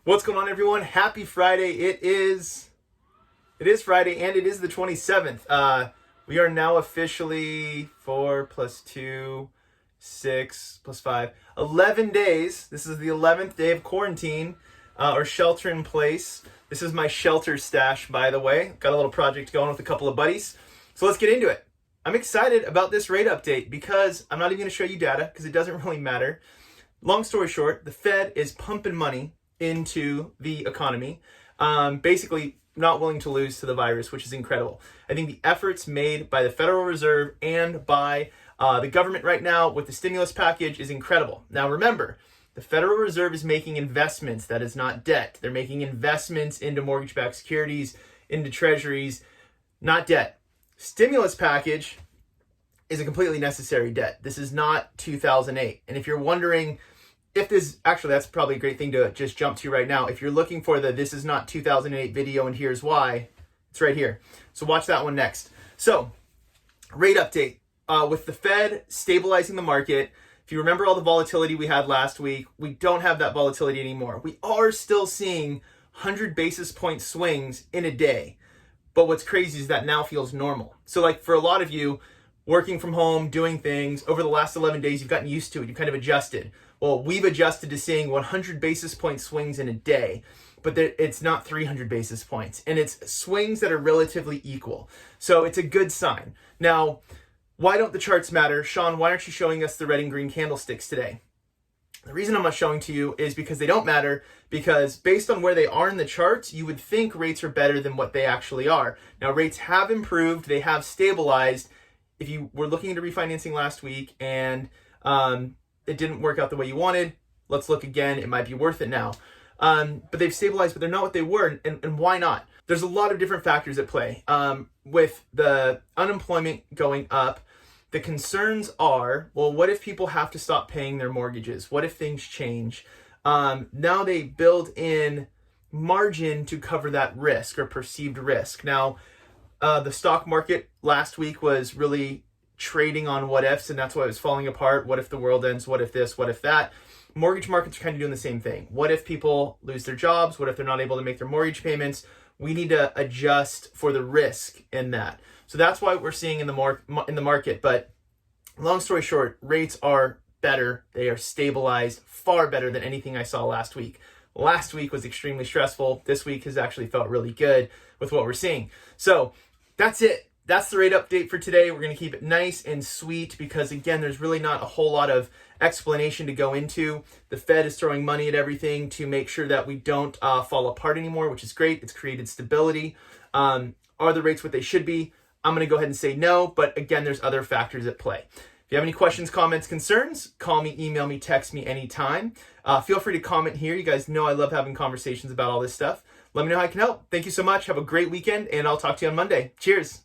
What's going on, everyone? Happy Friday. It is Friday, and it is the 27th. We are now officially 4 plus 2, 6 plus 5, 11 days. This is the 11th day of quarantine or shelter in place. This is my shelter stash, by the way. Got a little project going with a couple of buddies. So let's get into it. I'm excited about this rate update because I'm not even going to show you data because it doesn't really matter. Long story short, the Fed is pumping money into the economy, basically not willing to lose to the virus, which is incredible. I think the efforts made by the Federal Reserve and by the government right now with the stimulus package is incredible. Now remember, the Federal Reserve is making investments. That is not debt. They're making investments into mortgage-backed securities, into treasuries, not debt. Stimulus package is a completely necessary debt. This is not 2008. And if you're wondering if this, actually, that's probably a great thing to just jump to right now. If you're looking for the "this is not 2008" video and here's why, it's right here. So watch that one next. So, rate update. With the Fed stabilizing the market, if you remember all the volatility we had last week, we don't have that volatility anymore. We are still seeing 100 basis point swings in a day. But what's crazy is that now feels normal. So like for a lot of you, working from home, doing things, over the last 11 days, you've gotten used to it. You kind of adjusted. Well, we've adjusted to seeing 100 basis point swings in a day, but it's not 300 basis points. And it's swings that are relatively equal. So it's a good sign. Now, why don't the charts matter? Sean, why aren't you showing us the red and green candlesticks today? The reason I'm not showing to you is because they don't matter, because based on where they are in the charts, you would think rates are better than what they actually are. Now, rates have improved. They have stabilized. If you were looking into refinancing last week and it didn't work out the way you wanted, let's look again. It might be worth it now. But they've stabilized, but they're not what they were. And why not? There's a lot of different factors at play. With the unemployment going up, the concerns are, well, what if people have to stop paying their mortgages? What if things change? Now they build in margin to cover that risk or perceived risk. Now, the stock market last week was really trading on what ifs, and that's why it was falling apart. What if the world ends? What if this? What if that? Mortgage markets are kind of doing the same thing. What if people lose their jobs? What if they're not able to make their mortgage payments? We need to adjust for the risk in that. So that's why we're seeing in the market. But long story short, rates are better. They are stabilized, far better than anything I saw last week. Last week was extremely stressful. This week has actually felt really good with what we're seeing. So that's it. That's the rate update for today. We're going to keep it nice and sweet because, again, there's really not a whole lot of explanation to go into. The Fed is throwing money at everything to make sure that we don't fall apart anymore, which is great. It's created stability. Are the rates what they should be? I'm going to go ahead and say no, but again, there's other factors at play. If you have any questions, comments, concerns, call me, email me, text me anytime. Feel free to comment here. You guys know I love having conversations about all this stuff. Let me know how I can help. Thank you so much. Have a great weekend, and I'll talk to you on Monday. Cheers.